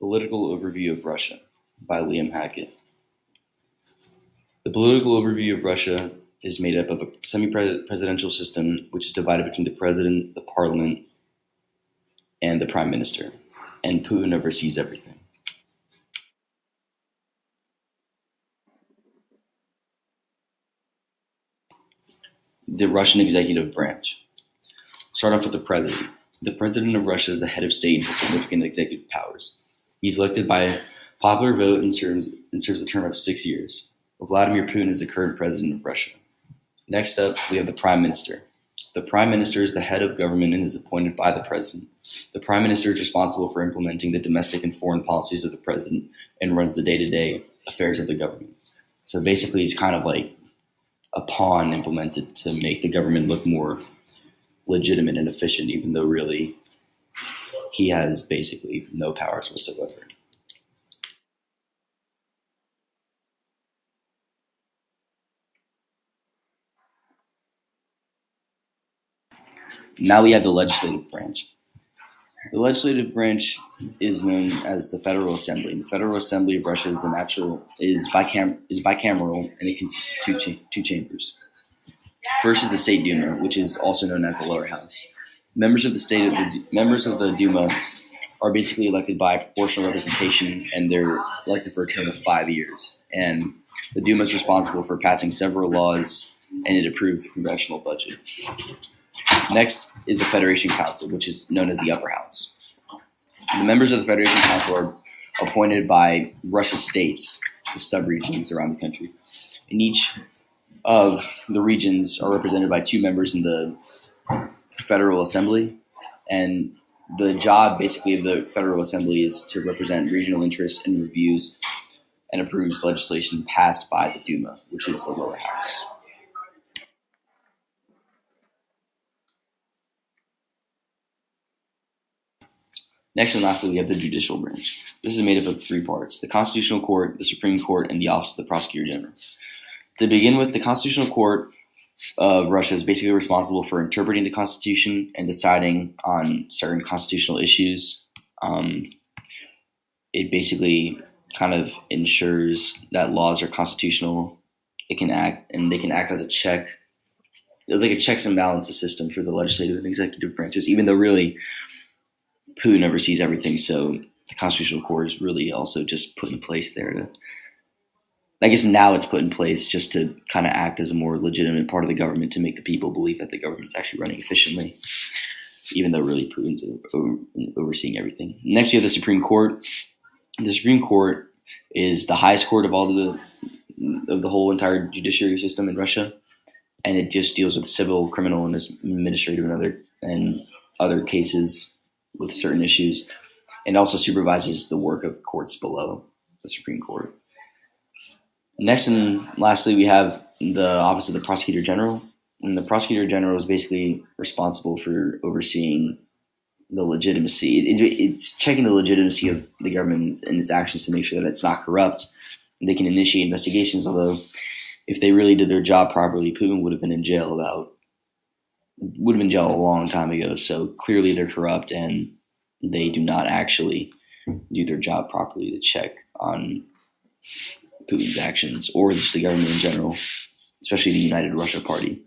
Political Overview of Russia by Liam Hackett. The political overview of Russia is made up of a semi-presidential system which is divided between the president, the parliament, and the prime minister, and Putin oversees everything. The Russian executive branch. Start off with the president. The president of Russia is the head of state and has significant executive powers. He's elected by popular vote and serves a term of 6 years. Vladimir Putin is the current president of Russia. Next up, we have the prime minister. The prime minister is the head of government and is appointed by the president. The prime minister is responsible for implementing the domestic and foreign policies of the president and runs the day-to-day affairs of the government. So basically, he's kind of like a pawn implemented to make the government look more legitimate and efficient, even though really he has basically no powers whatsoever. Now we have the legislative branch. The legislative branch is known as the Federal Assembly. The Federal Assembly of Russia is bicameral, and it consists of two chambers. First is the State Duma, which is also known as the lower house. Members of the Duma are basically elected by proportional representation, and they're elected for a term of 5 years. And the Duma is responsible for passing several laws, and it approves the congressional budget. Next is the Federation Council, which is known as the upper house. The members of the Federation Council are appointed by Russia's states, or sub-regions around the country. And each of the regions are represented by 2 members in the Federal Assembly. And the job basically of the Federal Assembly is to represent regional interests and reviews and approves legislation passed by the Duma, which is the lower house. Next and lastly, we have the judicial branch. This is made up of 3 parts: the Constitutional Court, the Supreme Court, and the Office of the Prosecutor General. To begin with, the Constitutional Court of Russia is basically responsible for interpreting the Constitution and deciding on certain constitutional issues. It basically kind of ensures that laws are constitutional. They can act as a check. It's like a checks and balances system for the legislative and executive branches, even though really Putin oversees everything, so the Constitutional Court is really also just put in place there to, I guess now it's put in place just to kind of act as a more legitimate part of the government to make the people believe that the government's actually running efficiently, even though really Putin's overseeing everything. Next, we have the Supreme Court. The Supreme Court is the highest court of the whole entire judiciary system in Russia, and it just deals with civil, criminal, and administrative and other cases with certain issues, and also supervises the work of courts below the Supreme Court. Next and lastly, we have the Office of the Prosecutor General. And the Prosecutor General is basically responsible for overseeing the legitimacy. It's checking the legitimacy of the government and its actions to make sure that it's not corrupt. And they can initiate investigations, although if they really did their job properly, Putin would have been in jail a long time ago. So clearly they're corrupt and they do not actually do their job properly to check on Putin's actions or just the government in general, especially the United Russia Party.